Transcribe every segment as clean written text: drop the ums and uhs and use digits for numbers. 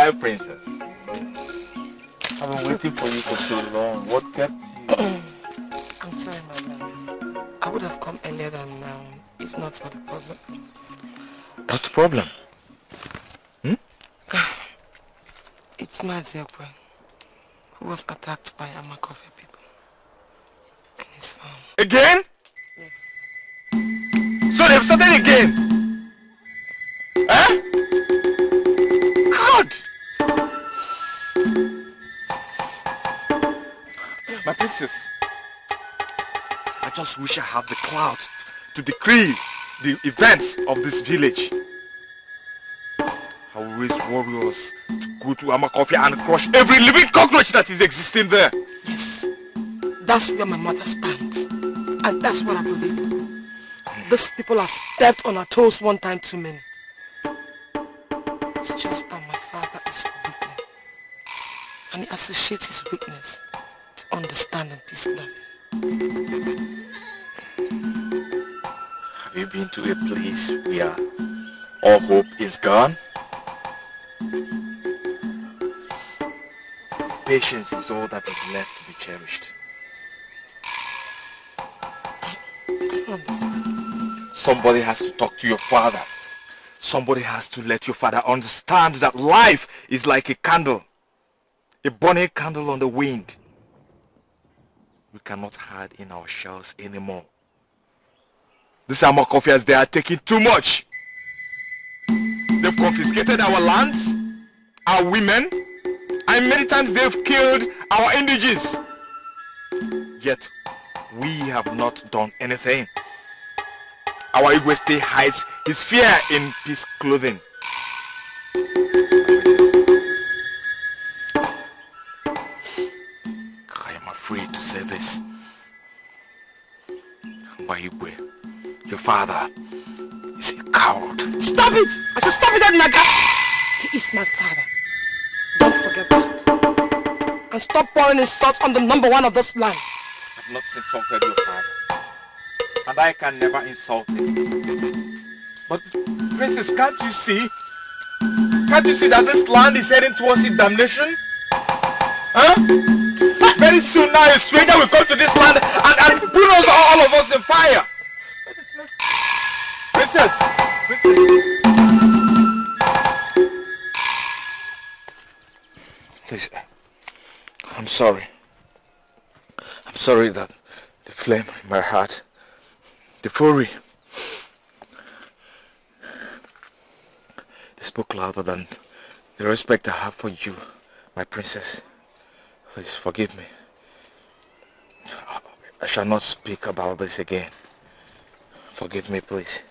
Hi, princess. I've been waiting for you for so long. What kept you? I'm sorry, my love. I would have come earlier than now if not for the problem. What problem? It's Maziokwe, who was attacked by Amakofia people in his farm. Again? Yes. So they've started again? Eh? God! My princess, I just wish I have the clout to decree the events of this village. I will raise warriors to go to Amakofia and crush every living cockroach that is existing there. Yes, that's where my mother stands, and that's what I believe in. These people have stepped on our toes one time too many. It's just that my father is weak, and he associates his weakness to understand and peace loving. Have you been to a place where all hope is gone? Patience is all that is left to be cherished. I don't understand. Somebody has to talk to your father. Somebody has to let your father understand that life is like a candle. A burning candle on the wind. We cannot hide in our shells anymore. These Amakofias, they are taking too much. They've confiscated our lands, our women, and many times they've killed our indigenes. Yet, we have not done anything. Our Igwe state hides his fear in peace clothing. I am afraid to say this. Igwe, your father is a coward. Stop it! I said stop it, Naga! He is my father. Don't forget that. And stop pouring insults on the number one of this land. I've not insulted your father. And I can never insult him. But, princess, can't you see? Can't you see that this land is heading towards its damnation? Huh? Very soon now a stranger will come to this land and put us, all of us in fire. Princess! Please, I'm sorry. I'm sorry that the flame in my heart, the fury, spoke louder than the respect I have for you, my princess. Please forgive me. I shall not speak about this again. Forgive me, please.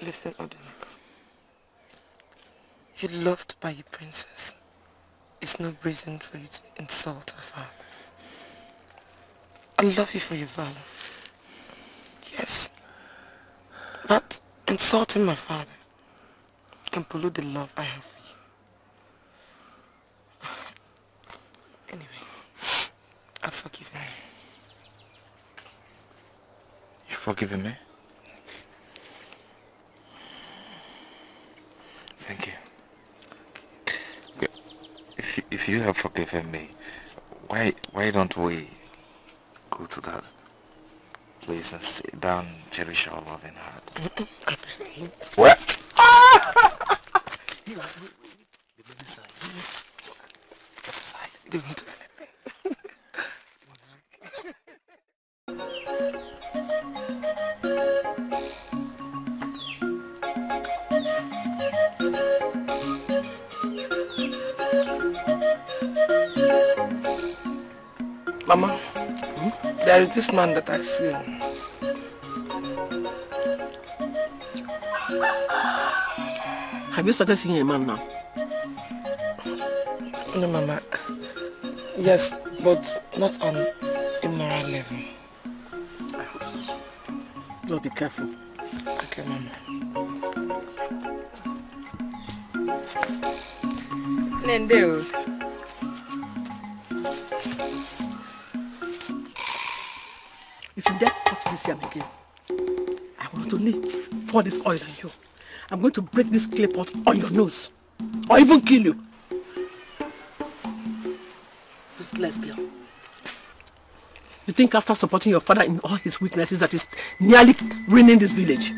Listen, Odenek. You're loved by your princess. It's no reason for you to insult her father. I love you for your valor. Yes. But insulting my father can pollute the love I have for you. Anyway, I've forgiven you. You've forgiven me? Yes. Thank you. If you have forgiven me, why don't we go to that place and sit down and cherish our loving heart? I prefer you. What? The other side. Other side. They won't do anything. Mama, there is this man that I feel. Have you started seeing a man now? No, Mama. Yes, but not on a moral level. I hope so. Just be careful. Okay, Mama. Nendeo. If you dare touch this yam again, I will not only pour this oil on you, I'm going to break this clay pot on your nose. Or even kill you. Useless girl. You think after supporting your father in all his weaknesses that is nearly ruining this village,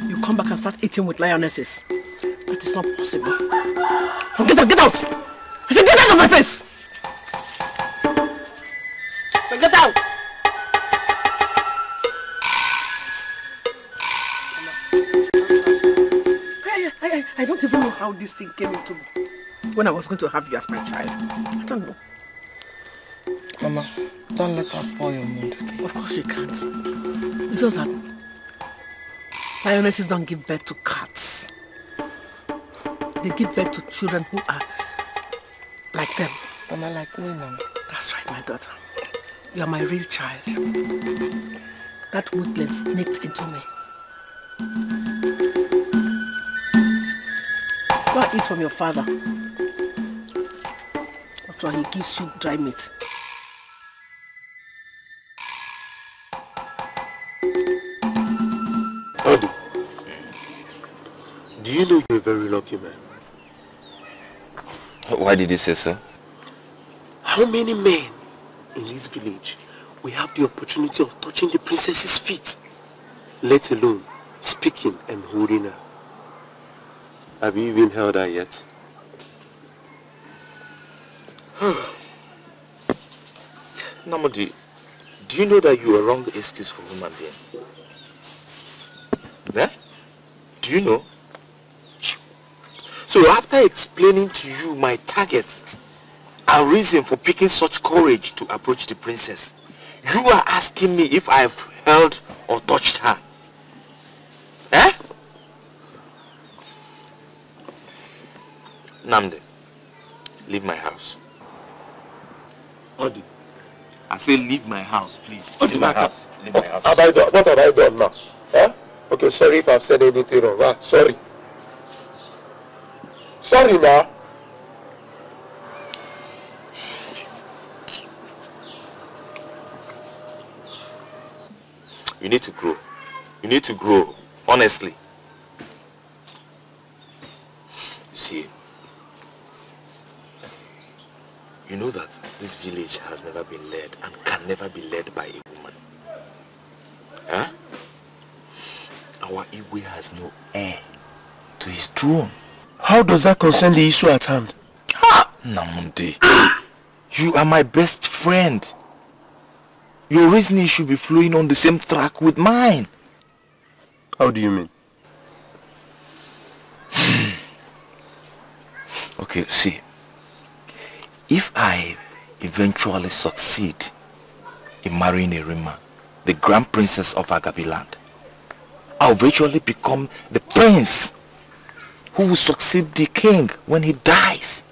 you come back and start eating with lionesses? That is not possible. Oh, get out! Get out! I said get out of my face! So get out! I don't even know how this thing came into me when I was going to have you as my child. I don't know. Mama, don't let her spoil your mood. Of course she can't. It's just that lionesses don't give birth to cats. They give birth to children who are like them. Mama, like me now. That's right, my daughter. You are my real child. That weakness nipped into me. Go and eat from your father. After all, he gives you dry meat. Daddy, do you know you're a very lucky man? Why did you say so? How many men in this village will have the opportunity of touching the princess's feet, let alone speaking and holding her? Have you even held her yet? Namodi, do you know that you are wrong excuse for human being? Yeah? Do you know? So after explaining to you my target and reason for picking such courage to approach the princess, you are asking me if I've held or touched her. Eh? Namde, leave my house. Odi. I say leave my house, please. Leave my house. Leave my house. What have I done now? Huh? Okay, sorry if I've said anything wrong. Ah, sorry. Sorry now. You need to grow. You need to grow, honestly. You see, you know that this village has never been led and can never be led by a woman. Huh? Our Igwe has no heir to his throne. How does that concern the issue at hand? Ah, Namundi, you are my best friend. Your reasoning should be flowing on the same track with mine. How do you mean? Okay, see. If I eventually succeed in marrying Erima, the Grand Princess of Agabiland, I'll eventually become the prince who will succeed the king when he dies.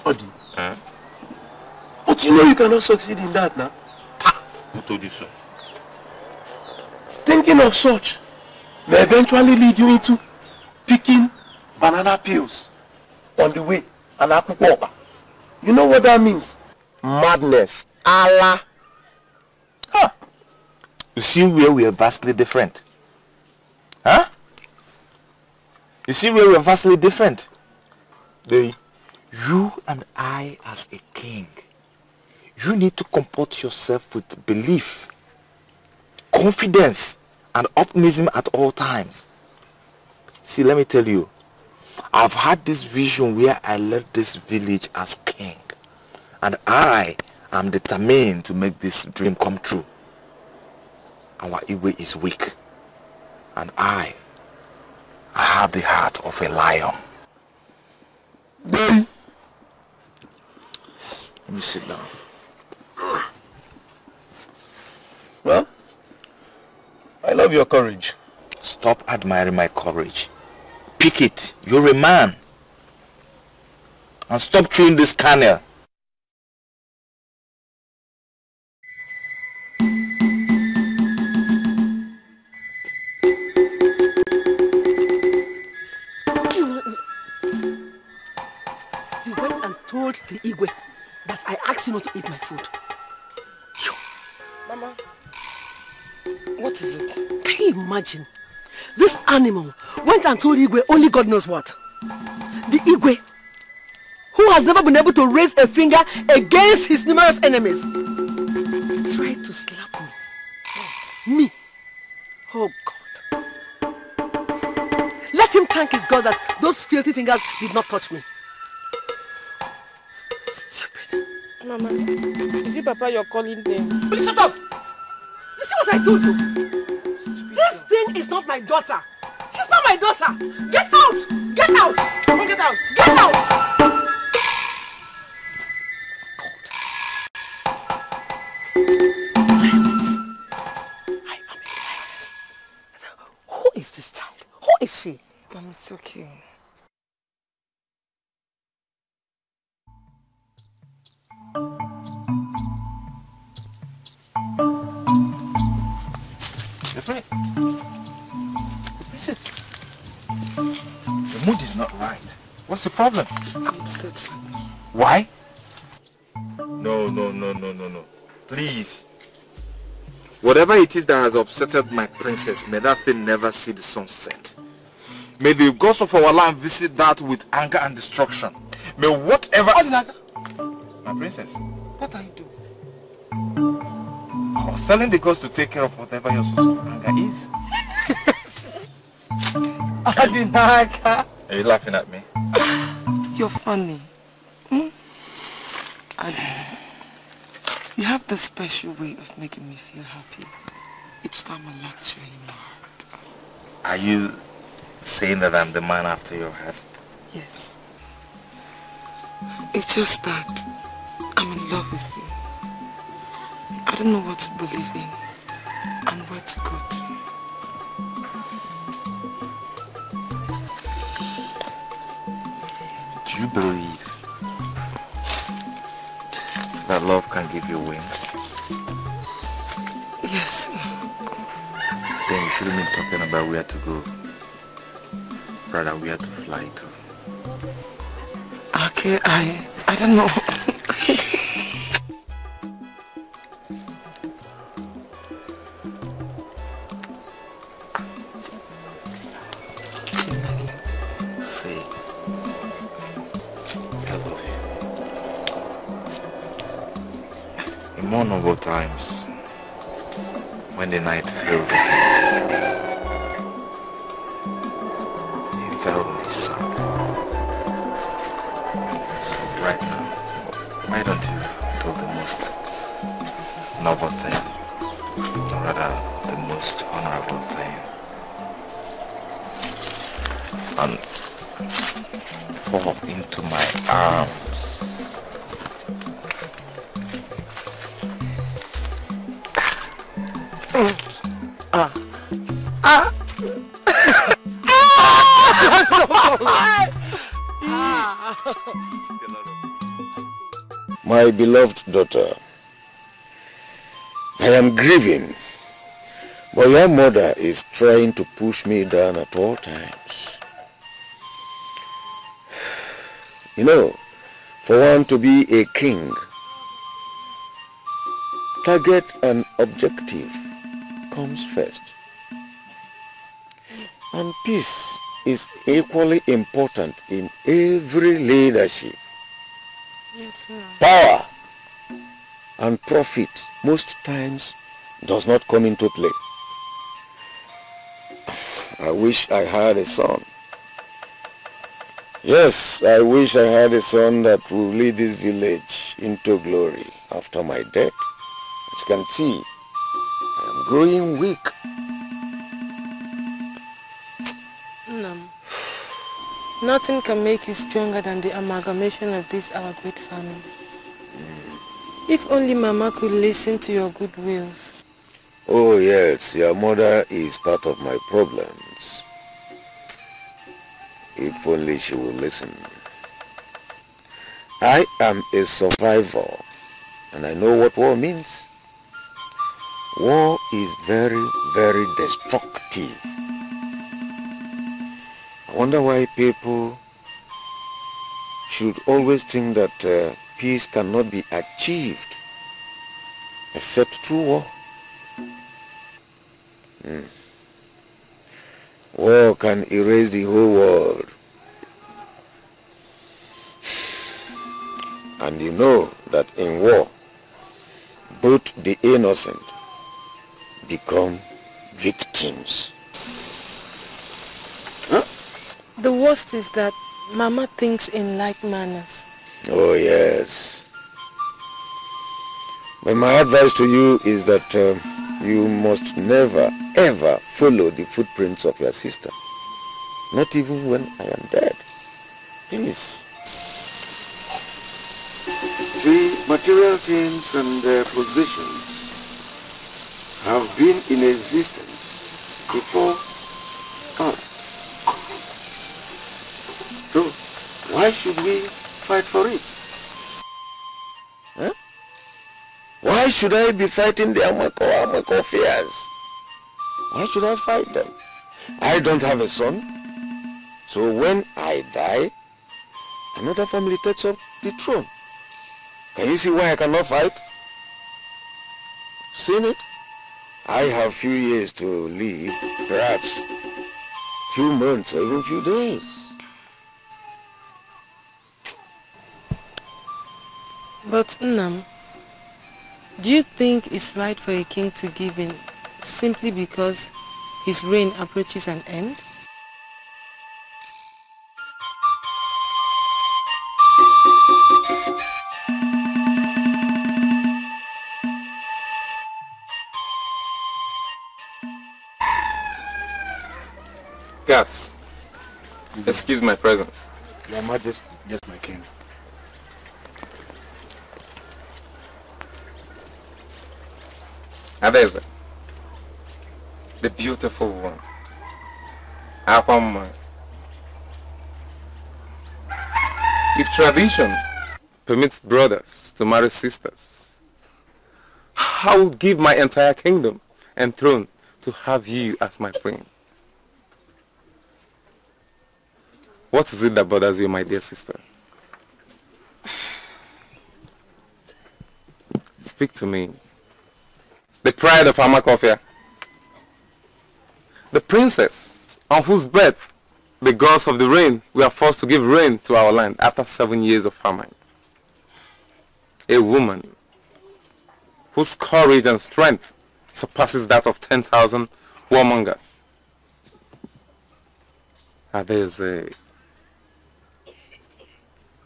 Odi. Huh? But you know you cannot succeed in that now. Who told you so? Thinking of such may eventually lead you into picking banana peels on the way and akukwaba. You know what that means? Madness. Allah. Huh. You see where we are vastly different. Huh? You see where we are vastly different. You and I as a king, you need to comport yourself with belief, confidence, and optimism at all times. See, let me tell you, I've had this vision where I led this village as king, and I am determined to make this dream come true. Our Igwe is weak, and I have the heart of a lion. Daddy. Let me sit down. Well, I love your courage. Stop admiring my courage. Pick it. You're a man. And stop chewing this kernel. Igwe that I asked you not to eat my food. Mama, what is it? Can you imagine? This animal went and told Igwe only God knows what. The Igwe, who has never been able to raise a finger against his numerous enemies, tried to slap me. Me. Oh God. Let him thank his God that those filthy fingers did not touch me. Stupid. Mama, is it Papa you're calling names? Please shut up! You see what I told you? This thing is not my daughter. She's not my daughter. Get out! Get out! Don't get out! Get out! Lioness. I am a lioness. Who is this child? Who is she? Mom, it's okay. Princess, the mood is not right. What's the problem? I'm upset. Why? No. Please. Whatever it is that has upset my princess, may that thing never see the sunset. May the ghost of our land visit that with anger and destruction. May whatever... My princess. What are you doing? I was telling the ghost to take care of whatever your source of anger is. Adinaka. Are you laughing at me? You're funny. Adi, you have the special way of making me feel happy. Each time I lecture in my heart. Are you saying that I'm the man after your heart? Yes. It's just that I'm in love with you. I don't know what to believe in and where to go to. Do you believe that love can give you wings? Yes. Then you shouldn't be talking about where to go, rather where to fly to. Okay, I don't know. See, I love you. In more noble times, when the night filled the tent, he felt me sad. So right now, why don't you do the most noble thing, or rather the most honorable thing, and fall into my arms? My beloved daughter, I am grieving, but your mother is trying to push me down at all times. You know, for one to be a king, target and objective comes first. And peace is equally important in every leadership. Yes, ma'am. Power and profit most times does not come into play. I wish I had a son. Yes, I wish I had a son that will lead this village into glory after my death. As you can see, I am growing weak. No. Nothing can make you stronger than the amalgamation of this our great family. If only Mama could listen to your good wills. Oh yes, your mother is part of my problems. If only she will listen. I am a survivor, and I know what war means. War is very, very destructive. I wonder why people should always think that peace cannot be achieved except through war. War can erase the whole world. And you know that in war, both the innocent become victims. The worst is that Mama thinks in like manners. Oh yes. But my advice to you is that you must never ever follow the footprints of your sister. Not even when I am dead. Please. See, material things and their possessions have been in existence before us. So, why should we fight for it? Huh? Why should I be fighting the Amako fears? Why should I fight them? I don't have a son. So when I die, another family takes up the throne. Can you see why I cannot fight? Seen it? I have few years to live, perhaps few months or even few days. But Nnam, do you think it's right for a king to give in simply because his reign approaches an end? Guards, excuse my presence. Your Majesty. Yes, my king. Adeza, the beautiful one, Apama. If tradition permits brothers to marry sisters, I will give my entire kingdom and throne to have you as my queen. What is it that bothers you, my dear sister? Speak to me. The pride of Amakofia. The princess on whose birth the gods of the rain were forced to give rain to our land after 7 years of famine. A woman whose courage and strength surpasses that of 10,000 warmongers.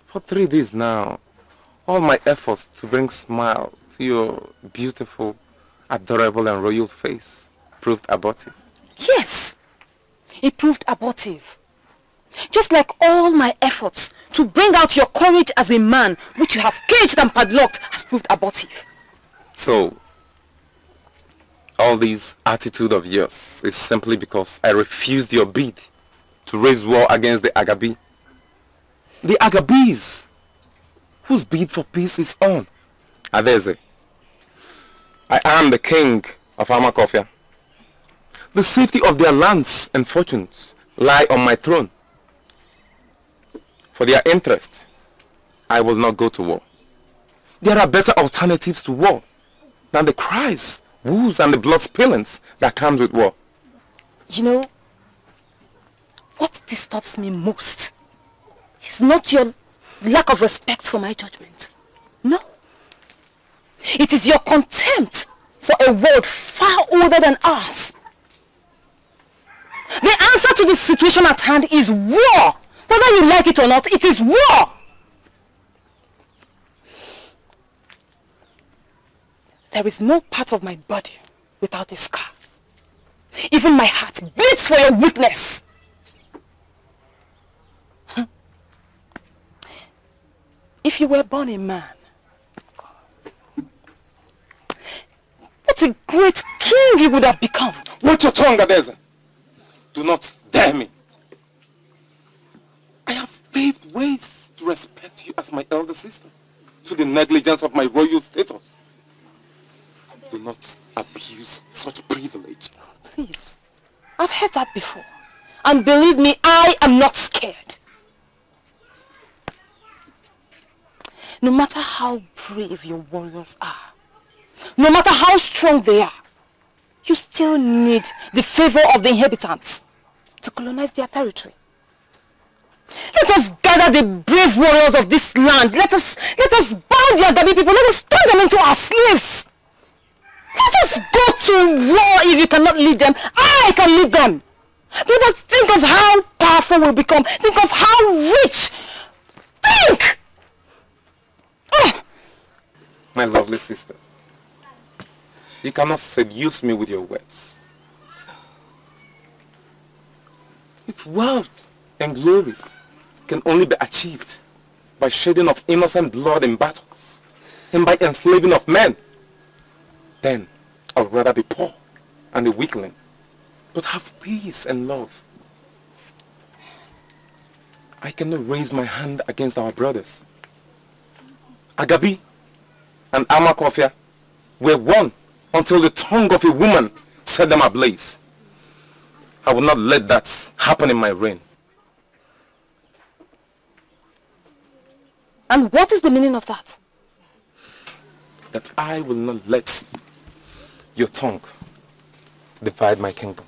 For 3 days now, all my efforts to bring smile to your beautiful, adorable and royal face proved abortive. Yes, it proved abortive. Just like all my efforts to bring out your courage as a man, which you have caged and padlocked, has proved abortive. So, all this attitude of yours is simply because I refused your bid to raise war against the Agabi. The Agabis, whose bid for peace is on. Adeze, I am the king of Amakofia. The safety of their lands and fortunes lie on my throne. For their interest, I will not go to war. There are better alternatives to war than the cries, woos and the blood spillings that comes with war. You know, what disturbs me most is not your lack of respect for my judgment. No. It is your contempt for a world far older than ours. The answer to the situation at hand is war. Whether you like it or not, it is war. There is no part of my body without a scar. Even my heart beats for your weakness. If you were born a man, what a great king you would have become. Watch your tongue, Adeza. Do not dare me. I have paved ways to respect you as my elder sister, to the negligence of my royal status. Do not abuse such privilege. Please, I've heard that before. And believe me, I am not scared. No matter how brave your warriors are, no matter how strong they are, you still need the favor of the inhabitants to colonize their territory. Let us gather the brave warriors of this land. Let us bound the Agabi people. Let us turn them into our slaves. Let us go to war if you cannot lead them. I can lead them. Let us think of how powerful we'll become. Think of how rich. Think! Oh. My lovely sister, you cannot seduce me with your words. If wealth and glories can only be achieved by shedding of innocent blood in battles and by enslaving of men, then I'd rather be poor and a weakling, but have peace and love. I cannot raise my hand against our brothers. Agabi and Amakofia were one until the tongue of a woman set them ablaze. I will not let that happen in my reign. And what is the meaning of that? That I will not let your tongue divide my kingdom.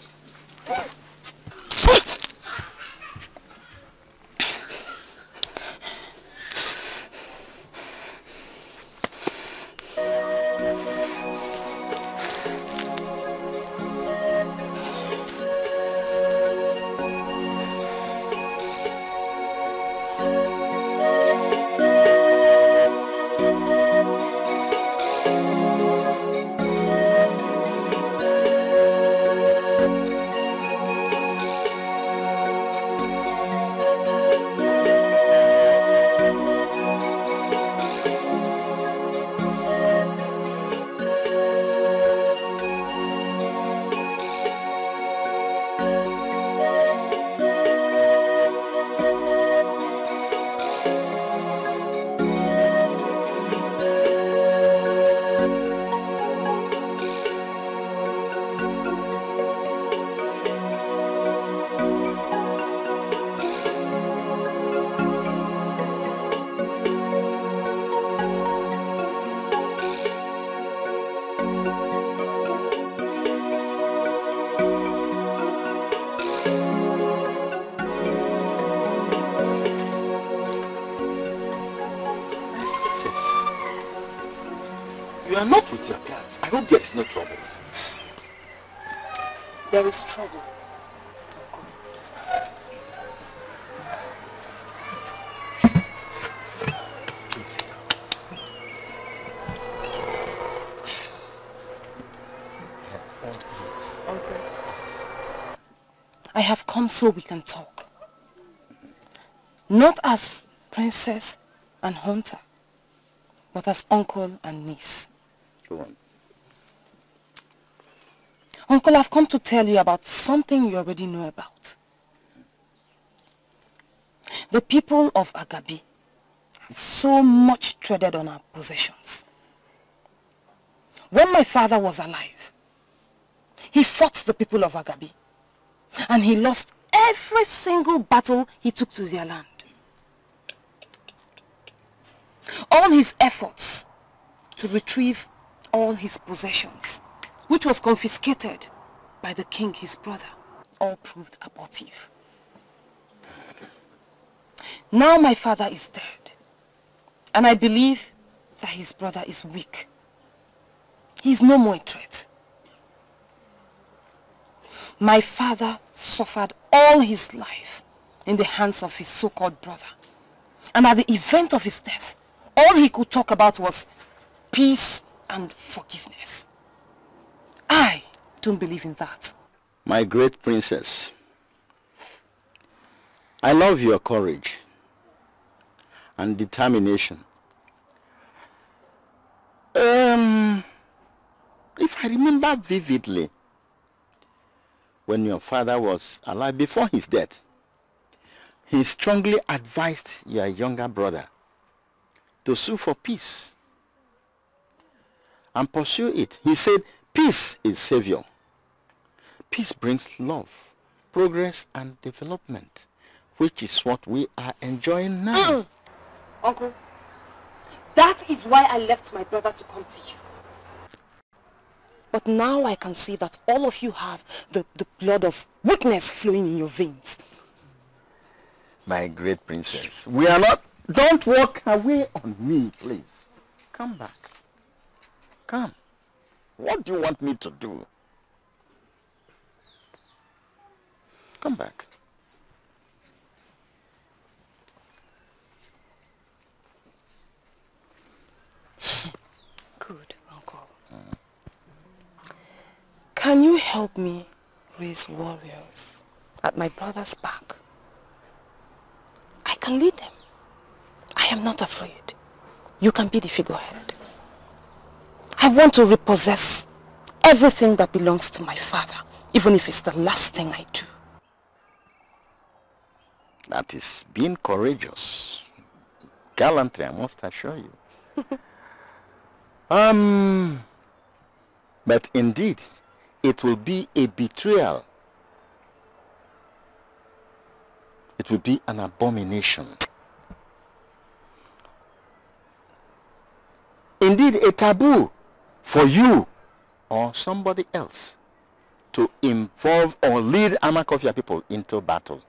You are not with your guards. I hope there is no trouble. There is trouble. I have come so we can talk. Not as princess and hunter, but as uncle and niece. Go on. Uncle, I've come to tell you about something you already know about. The people of Agabi have so much treaded on our possessions. When my father was alive, he fought the people of Agabi, and he lost every single battle he took to their land. All his efforts to retrieve all his possessions, which was confiscated by the king, his brother, all proved abortive. Now my father is dead, and I believe that his brother is weak. He is no more a threat. My father suffered all his life in the hands of his so-called brother, and at the event of his death, all he could talk about was peace and forgiveness. I don't believe in that. My great princess, I love your courage and determination. If I remember vividly, when your father was alive before his death, he strongly advised your younger brother to sue for peace and pursue it. He said, peace is savior. Peace brings love, progress and development, which is what we are enjoying now. Uncle, That is why I left my brother to come to you. But now I can see that all of you have the blood of weakness flowing in your veins. My great princess, we are not... Don't walk away on me, please. Come back. Come. What do you want me to do? Come back. Good, Uncle. Can you help me raise warriors at my brother's back? I can lead them. I am not afraid. You can be the figurehead. I want to repossess everything that belongs to my father, even if it's the last thing I do. That is being courageous. Gallantry, I must assure you. But indeed, it will be a betrayal. It will be an abomination. Indeed, a taboo for you or somebody else to involve or lead Amakofia people into battle.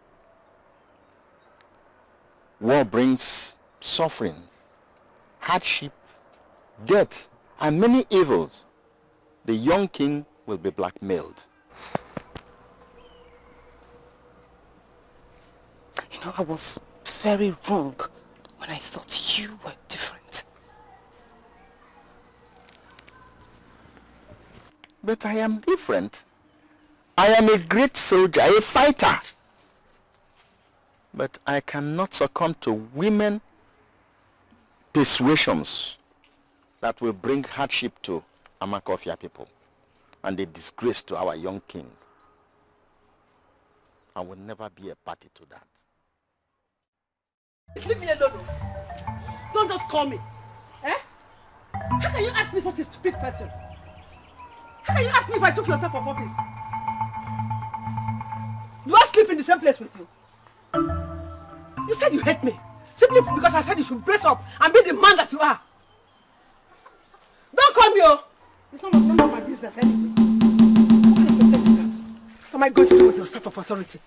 War brings suffering, hardship, death, and many evils. The young king will be blackmailed. You know, I was very wrong when I thought you were different. But I am different. I am a great soldier, a fighter. But I cannot succumb to women persuasions that will bring hardship to Amakofia people and a disgrace to our young king. I will never be a party to that. Leave me alone. Don't just call me. Eh? How can you ask me such a stupid question? How can you ask me if I took your stuff of office? Do I sleep in the same place with you? You said you hate me. Simply because I said you should brace up and be the man that you are. Don't call me, oh! It's none of my business anyway. What kind of effect is that? What am I going to do with your staff of authority?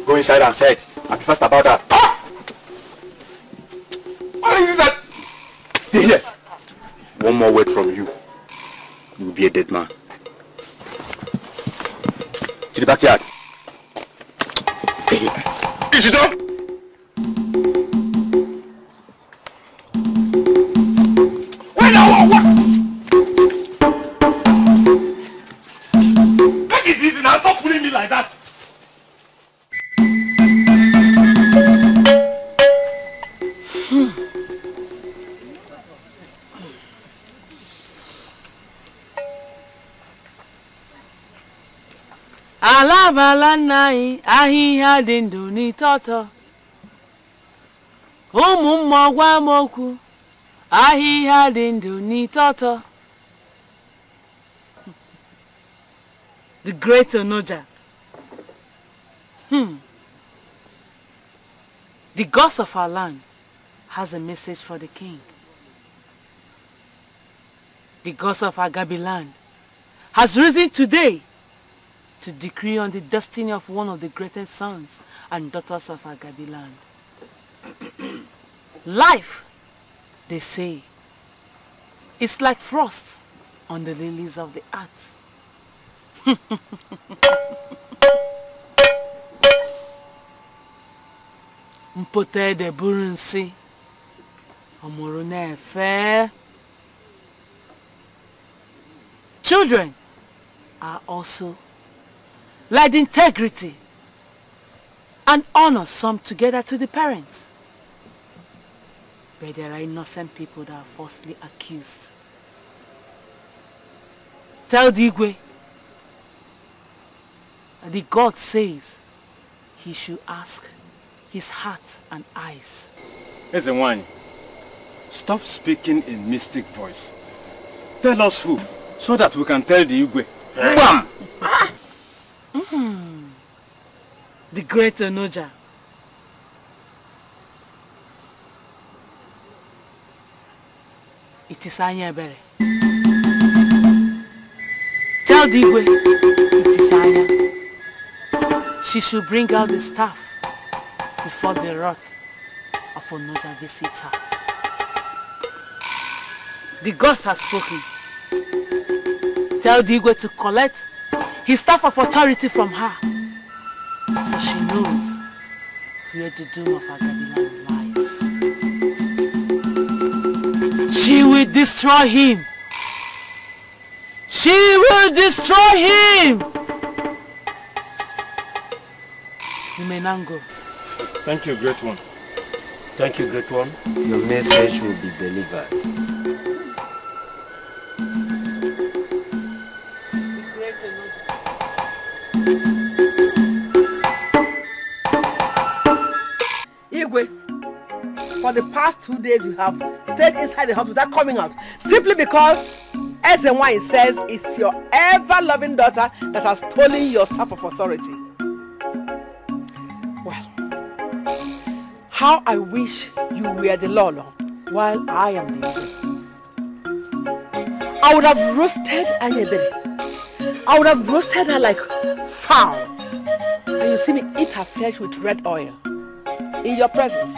Go inside and said, I'll be first about that. Ah! What is that? Stay here. One more word from you. You will be a dead man. To the backyard. Stay here. Eat it up! Wait now, what? Take it easy now, stop pulling me like that. Alabala nai ahịhịa dị ndụ n'ịtọtọ. Ụmụ mmụọ gwa m okwu ahịhịa dị ndụ n'ịtọtọ. The great Onoja. The gods of our land has a message for the king. The gods of Agabi land has risen today to decree on the destiny of one of the greatest sons and daughters of Agabi land. Life, they say, is like frost on the lilies of the earth. Mpote de burunsi, omorune fe. Children are also like the integrity and honor summed together to the parents. But there are innocent people that are falsely accused. Tell Dikeh that the God says he should ask his heart and eyes. Ezenwani, stop speaking in mystic voice. Tell us who, so that we can tell the Igwe. Bam! The great Onoja. It is Anya Ebere. Tell the Igwe, it is Anya. She should bring out the staff before the wrath of Onoja visits her. The gods have spoken. Tell the Igwe to collect his staff of authority from her, for she knows where the doom of Agabilan lies. She will destroy him. She will destroy him. You may now go. Thank you, great one. Thank you, great one. Your message will be delivered. Igwe, for the past 2 days you have stayed inside the house without coming out, simply because SNY says it's your ever-loving daughter that has stolen your staff of authority. Well, how I wish you were the Lolo while I am the Igwe. I would have roasted Anyebere. I would have roasted her like fowl. And you see me eat her flesh with red oil. In your presence.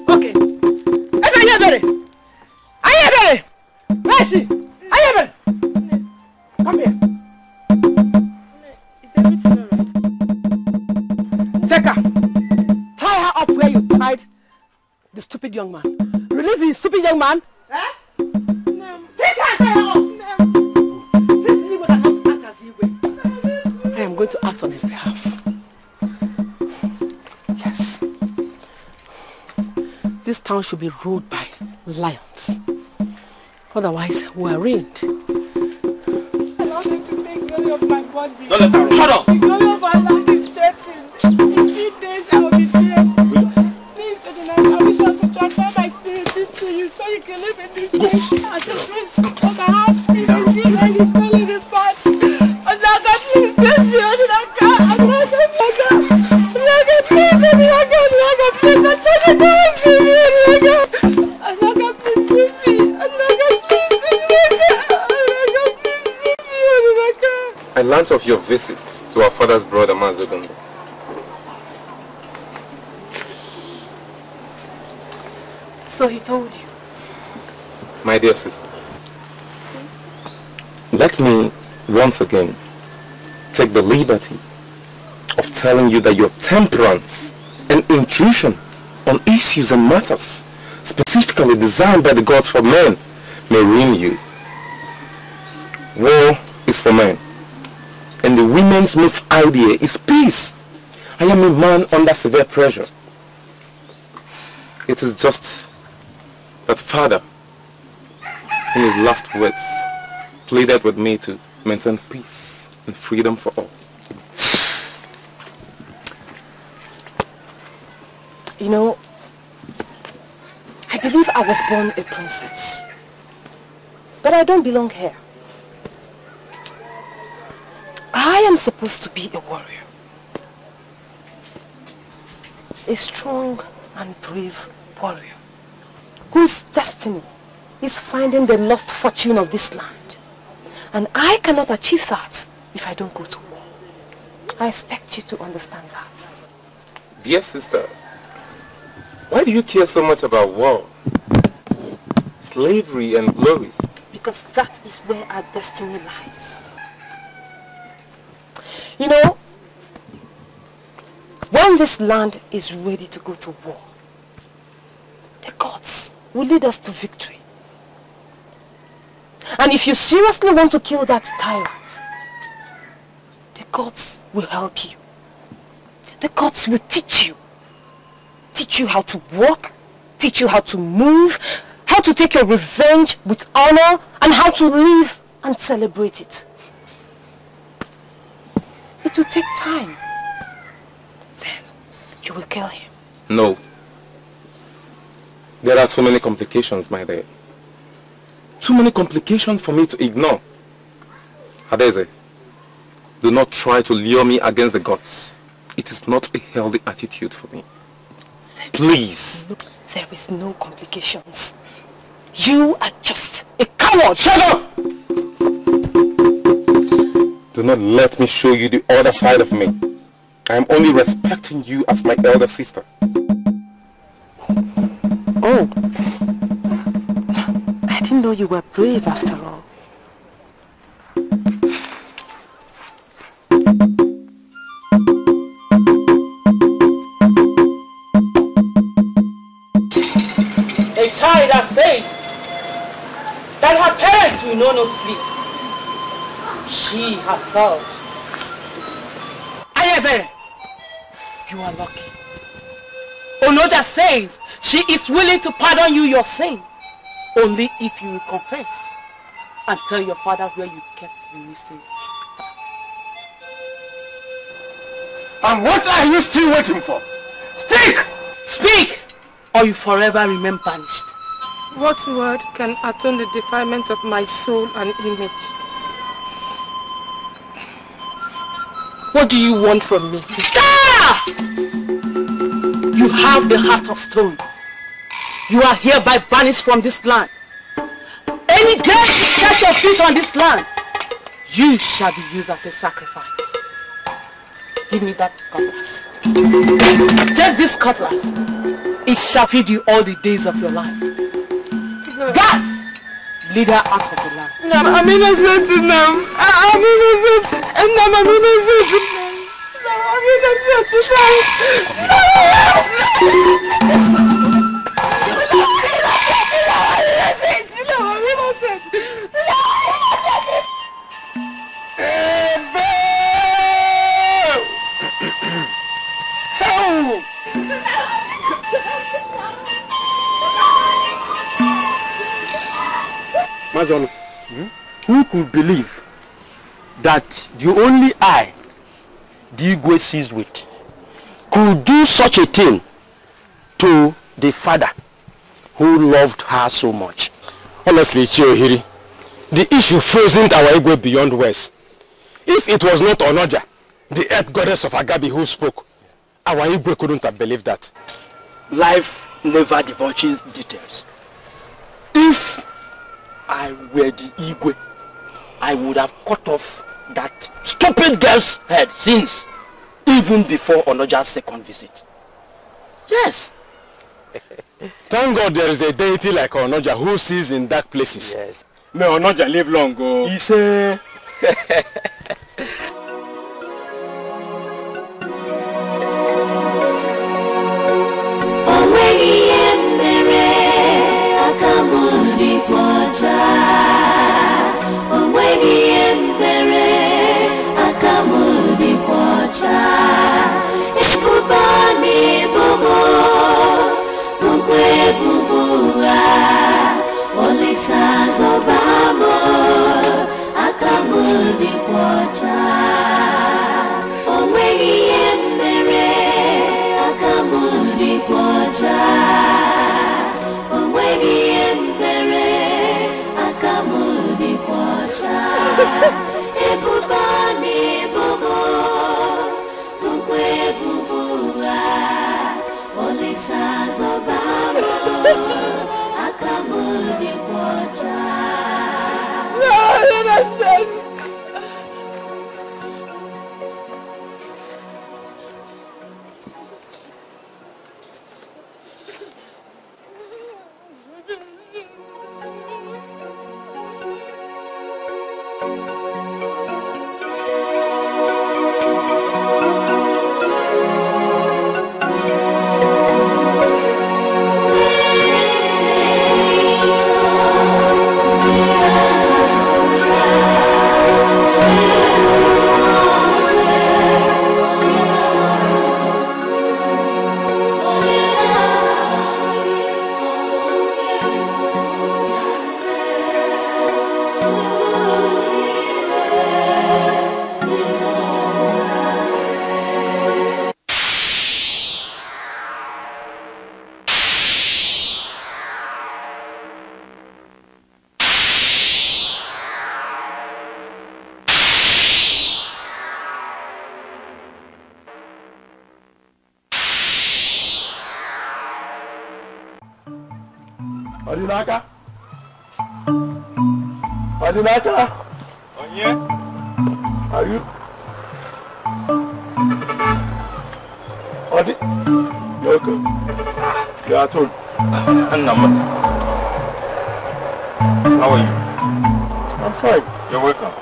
Okay. Anyebere! Anyebere! Where is she? Anyebere! Come here. Take her. Tie her up where you tied the stupid young man. Release the stupid young man. Eh? No. Take her and tie her up. No. This Igwe cannot act as Igwe. I am going to act on his behalf. Yes. This town should be ruled by lions. Otherwise, we are ruined. I want him to take glory of my body. Don't let her run. Shut up! The glory of our land is threatened. In 3 days I will be dead. Please, Adonai, I wish I could transfer my spirit into you so you can live in this place. As a prince of my heart, please, you feel like you're selling this part. Onaga, please, save me, Onaga. Onaga, please, Onaga, please, I'm trying to save me, Onaga. Onaga, please, save me. Onaga, please, Onaga. Onaga, please, save me, Onaga. I learnt of your visit to our father's brother Mazogondo. So he told you? My dear sister, let me once again take the liberty of telling you that your temperance and intrusion on issues and matters specifically designed by the gods for men may ruin you. War is for men, and the women's most idea is peace. I am a man under severe pressure. It is just that father, in his last words, pleaded with me to maintain peace and freedom for all. You know, I believe I was born a princess, but I don't belong here. I am supposed to be a warrior, a strong and brave warrior, whose destiny is finding the lost fortune of this land. And I cannot achieve that if I don't go to war. I expect you to understand that. Dear sister, why do you care so much about war, slavery and glory? Because that is where our destiny lies. You know, when this land is ready to go to war, the gods will lead us to victory. And if you seriously want to kill that tyrant, the gods will help you. The gods will teach you teach you how to walk, teach you how to move, how to take your revenge with honor, and how to live and celebrate it. It will take time. Then you will kill him. No. There are too many complications, my dear. Too many complications for me to ignore. Adeze, do not try to lure me against the gods. It is not a healthy attitude for me. Please. There is no complications. You are just a coward. Shut up! Do not let me show you the other side of me. I am only respecting you as my elder sister. Oh. I didn't know you were brave after all. A child that says that her parents will know no sleep. She herself. Ayebe, you are lucky. Onoja says she is willing to pardon you your sins, only if you will confess and tell your father where you kept the missing. And what are you still waiting for? Speak! Speak, or you forever remain banished. What word can atone the defilement of my soul and image? What do you want from me? Ah! You have a heart of stone. You are hereby banished from this land. Any day you set your feet on this land, you shall be used as a sacrifice. Give me that cutlass. Take this cutlass. It shall feed you all the days of your life. Guards, lead her out of the land. Nam, I'm innocent, Nam. I'm innocent. Nam, I'm innocent. Nam, I'm innocent. Mazon, who could believe that the only eye the Igwe sees with could do such a thing to the father who loved her so much? Honestly, Chiohiri, the issue frozen our Igwe beyond words. If it was not Onoja, the earth goddess of Agabi, who spoke, our Igwe couldn't have believed that. Life never divulges details. If I were the Igwe, I would have cut off that stupid girl's head since, even before Onoja's second visit. Yes. Thank God there is a deity like Onoja who sees in dark places. Yes. May Onoja live long ago. He say. Obama, Akamudi Odinaka? Odinaka? Onye? Are you? Odi? You're okay. You're at home. How are you? I'm fine. You're welcome.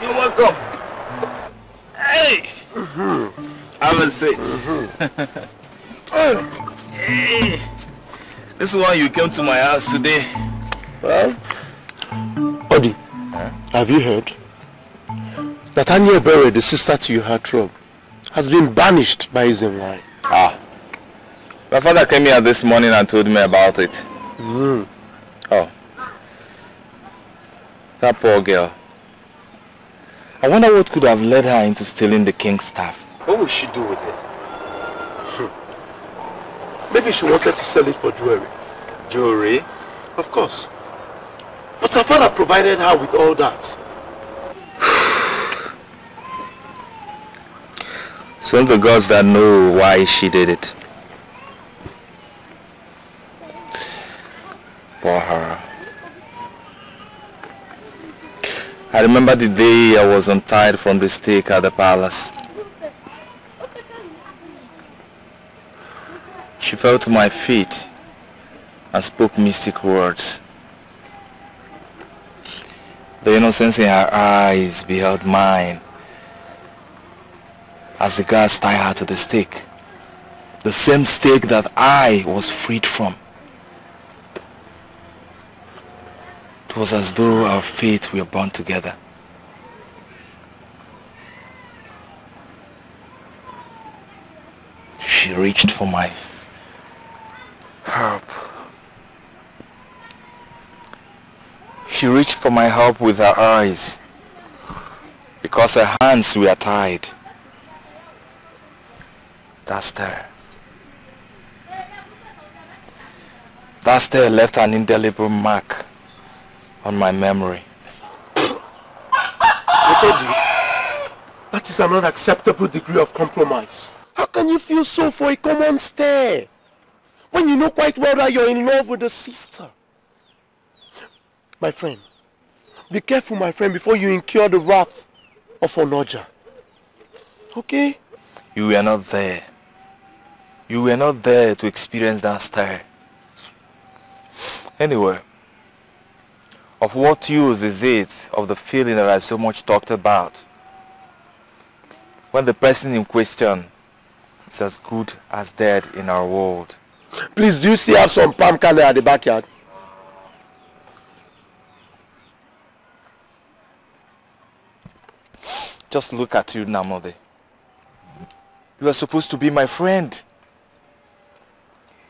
You're welcome. Hey! Have a seat. Hey! This one you came to my house today. Well, Odi, have you heard? That Ini Edo, the sister to your heartthrob, has been banished by his own line. Ah. My father came here this morning and told me about it. Oh. That poor girl. I wonder what could have led her into stealing the king's staff. What will she do with it? Maybe she wanted to sell it for jewelry. Jewelry? Of course. But her father provided her with all that. It's only the gods that know why she did it. Poor her. I remember the day I was untied from the stake at the palace. She fell to my feet and spoke mystic words. The innocence in her eyes beheld mine as the guards tied her to the stake. The same stake that I was freed from. It was as though our fates were bound together. She reached for my help. She reached for my help with her eyes because her hands were tied. That stare left an indelible mark on my memory. That is an unacceptable degree of compromise. How can you feel so for a common stare when you know quite well that you're in love with a sister? My friend, be careful, my friend, before you incur the wrath of Onoja. Okay? You were not there. You were not there to experience that stare. Anyway, of what use is it of the feeling that I so much talked about when the person in question is as good as dead in our world? Please, do you still have some palm kernel at the backyard? Just look at you, Namode. You are supposed to be my friend.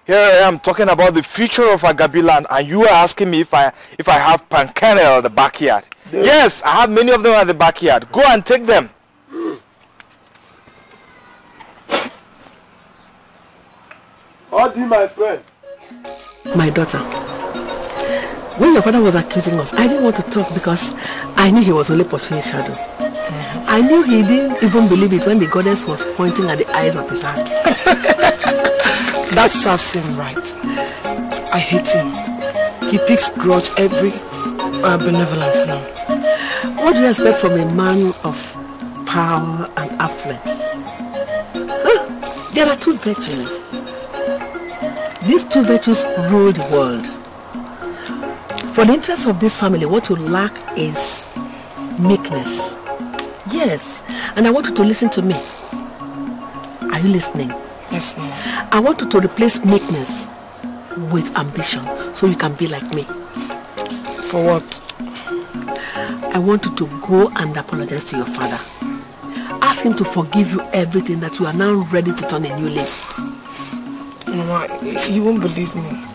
Here I am talking about the future of Agabiland, and you are asking me if I have palm kernel at the backyard. Yeah. Yes, I have many of them at the backyard. Go and take them. Odi, my friend. My daughter, when your father was accusing us, I didn't want to talk because I knew he was only pursuing shadow. I knew he didn't even believe it when the goddess was pointing at the eyes of his heart. That serves him right. I hate him. He takes grudge every benevolence now. What do you expect from a man of power and affluence? Huh? There are two virtues. These two virtues rule the world. For the interest of this family, what you lack is meekness. Yes, and I want you to listen to me. Are you listening? Yes, ma'am. I want you to replace meekness with ambition so you can be like me. For what? I want you to go and apologize to your father. Ask him to forgive you everything, that you are now ready to turn a new leaf. Mama, he won't believe me.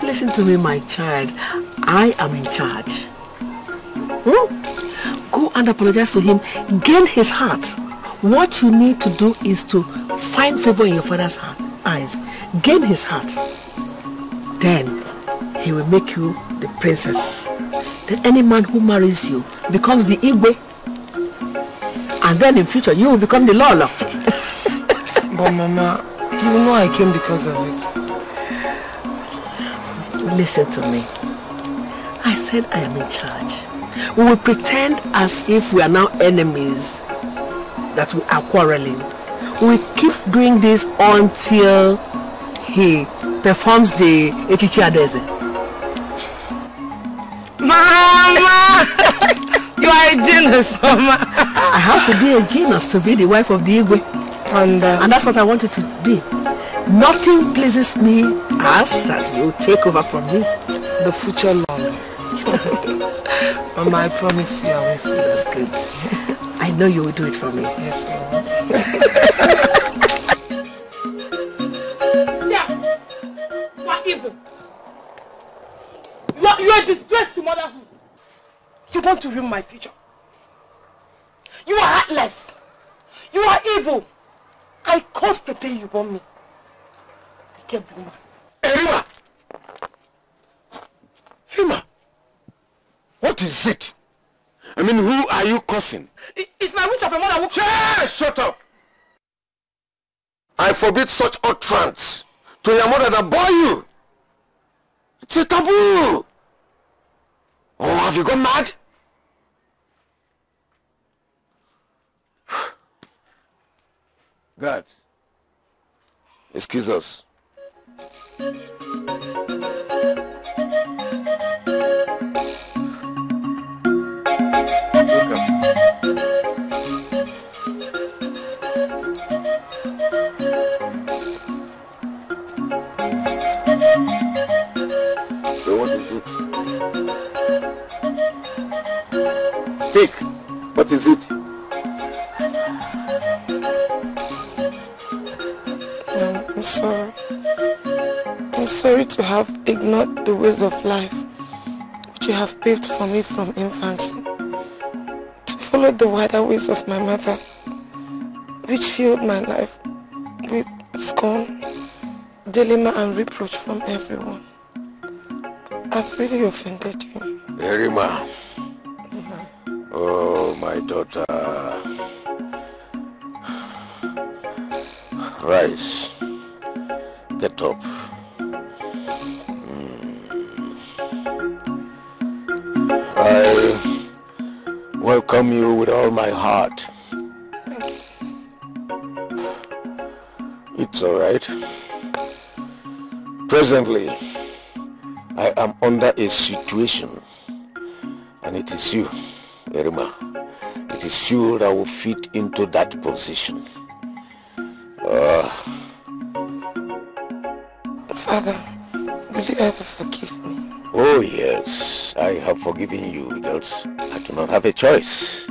Listen to me, my child. I am in charge. Go and apologize to him. Gain his heart. What you need to do is to find favor in your father's eyes. Gain his heart. Then he will make you the princess. Then any man who marries you becomes the Igwe. And then in future you will become the Lolo. But Mama, you know I came because of it. Listen to me. I said I am in charge. We will pretend as if we are now enemies, that we are quarreling. We will keep doing this until he performs the Echichi Adeze. Mama! You are a genius, Mama. I have to be a genius to be the wife of the Igwe. And that's what I wanted to be. Nothing pleases me as that you take over from me. The future long. Mama, I promise you I will feel as good. I know you will do it for me. Yes, Mama. Yeah. You are evil. You are a disgrace to motherhood. You want to ruin my future. You are heartless. You are evil. I cursed the day you born me. I can't be woman. Erima! Erima! What is it? I mean, who are you cursing? It's my witch of a mother who... Shut up! I forbid such utterance to your mother that bore you. It's a taboo. Oh, have you gone mad? God, excuse us. Welcome. So what is it? Speak. What is it? I'm sorry. I'm sorry to have ignored the ways of life which you have paved for me from infancy. To follow the wider ways of my mother, which filled my life with scorn, dilemma and reproach from everyone. I've really offended you. Erima. Oh, my daughter. Rise. Get up. I welcome you with all my heart. It's all right. Presently, I am under a situation, and it is you, Erima. It is you that will fit into that position. Father, will you ever forgive me? Oh yes, I have forgiven you because I do not have a choice.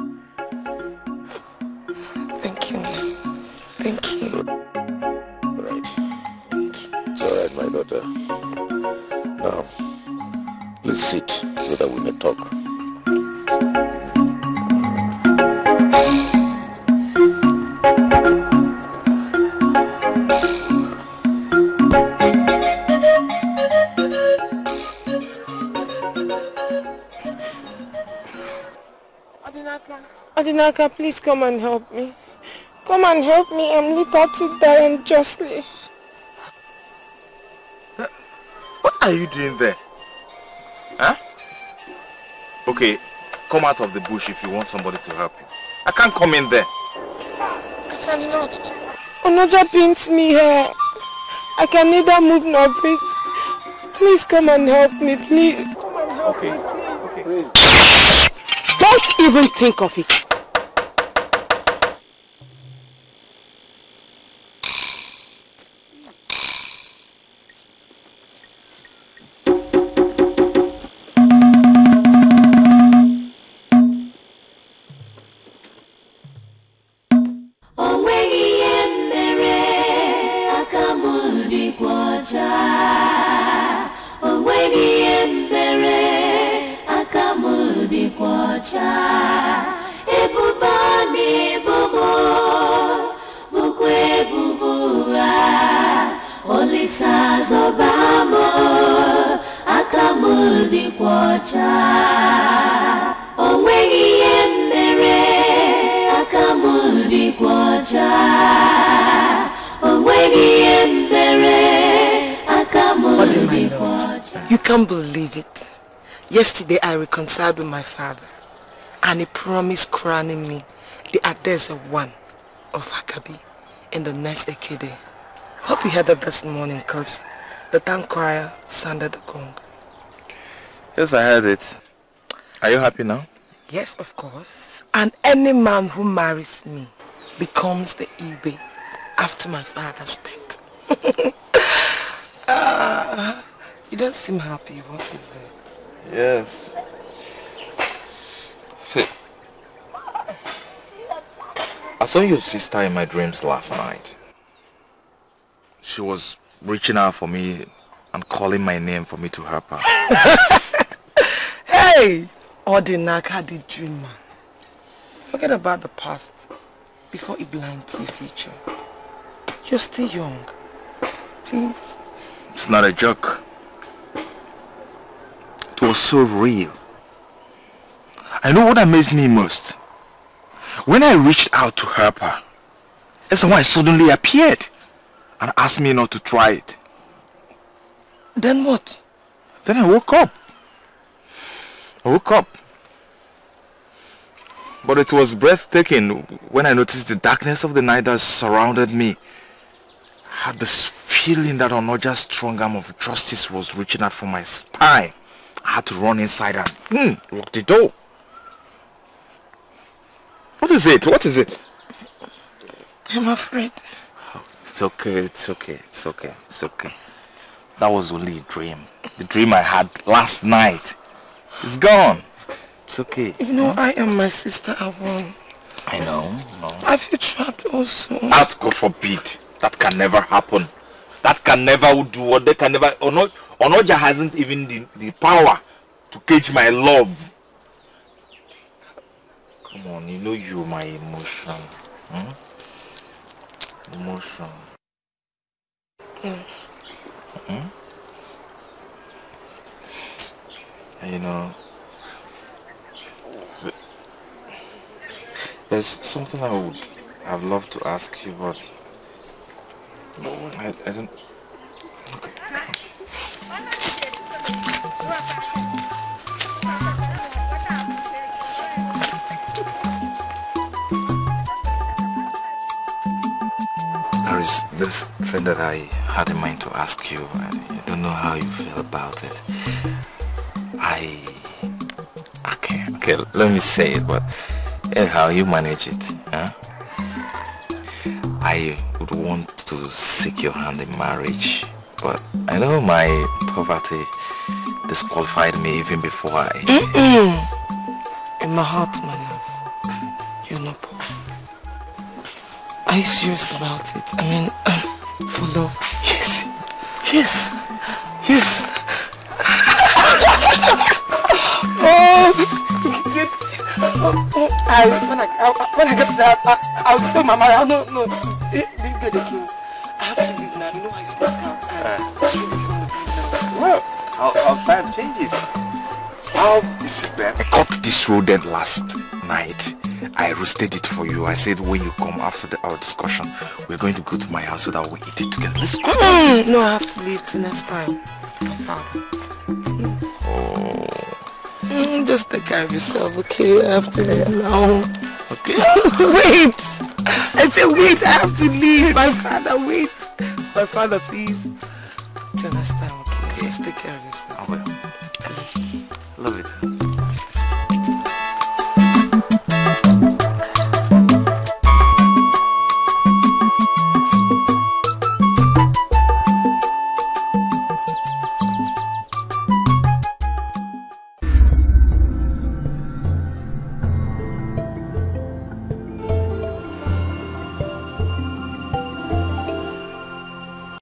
Thank you, Mom. Thank you. All right. Thank you. It's all right, my daughter. Now, please sit so that we may talk. Adinaka, please come and help me. Come and help me. I'm little to die unjustly. What are you doing there? Huh? Okay, come out of the bush if you want somebody to help you. I can't come in there. I cannot. Onoja pins me here. I can neither move nor breathe. Please come and help me, please. Come and help me, please. Don't even think of it. My love, you can't believe it. Yesterday I reconciled with my father and he promised crowning me the Adesa one of Akabi in the next Ekede. Hope you heard that this morning because the town choir sounded the gong. Yes, I heard it. Are you happy now? Yes, of course. And any man who marries me becomes the Ibe after my father's death. You don't seem happy. What is it? Yes. See, I saw your sister in my dreams last night. She was reaching out for me and calling my name for me to help her. Hey! Ordinaka the dreamer. Forget about the past before it blinds your future. You're still young. Please. It's not a joke. It was so real. I know what amazed me most. When I reached out to help her, someone suddenly appeared and asked me not to try it. Then what? Then I woke up. But it was breathtaking when I noticed the darkness of the night that surrounded me. I had this feeling that Onoja's strong arm of justice was reaching out for my spine. I had to run inside and lock the door. What is it? What is it? I'm afraid. Oh, it's okay. That was only a dream. The dream I had last night. It's gone. It's okay. You know, I am my sister Awon. I know. I feel trapped also. That, God forbid. That can never happen. That can never do what they can never. Onoja hasn't even the power to cage my love. Come on, you know you're my emotion. Emotion. And you know, there's something I'd love to ask you, but I don't. Okay. There is this thing that I had in mind to ask you. I don't know how you feel about it. Okay, let me say it, but anyhow, you manage it, huh? I would want to seek your hand in marriage, but I know my poverty disqualified me even before I... In my heart, my love, you're not poor. Are you serious about it? I mean, for love? Yes. When I get to that, I'll tell Mama. No. Leave the king. I have to leave now. You know I snuck out. It's really fun to be now. Well, how time changes. I cut this rodent last night. I roasted it for you. I said when you come after our discussion, we're going to go to my house so that we eat it together. Let's go. No, I have to leave till next time. My father. Please. Oh. Just take care of yourself, okay? I have to leave now. Okay. Wait! I said wait, I have to leave. My father, wait. My father, please. Till next time, okay? Just take care of yourself. I will. Love it.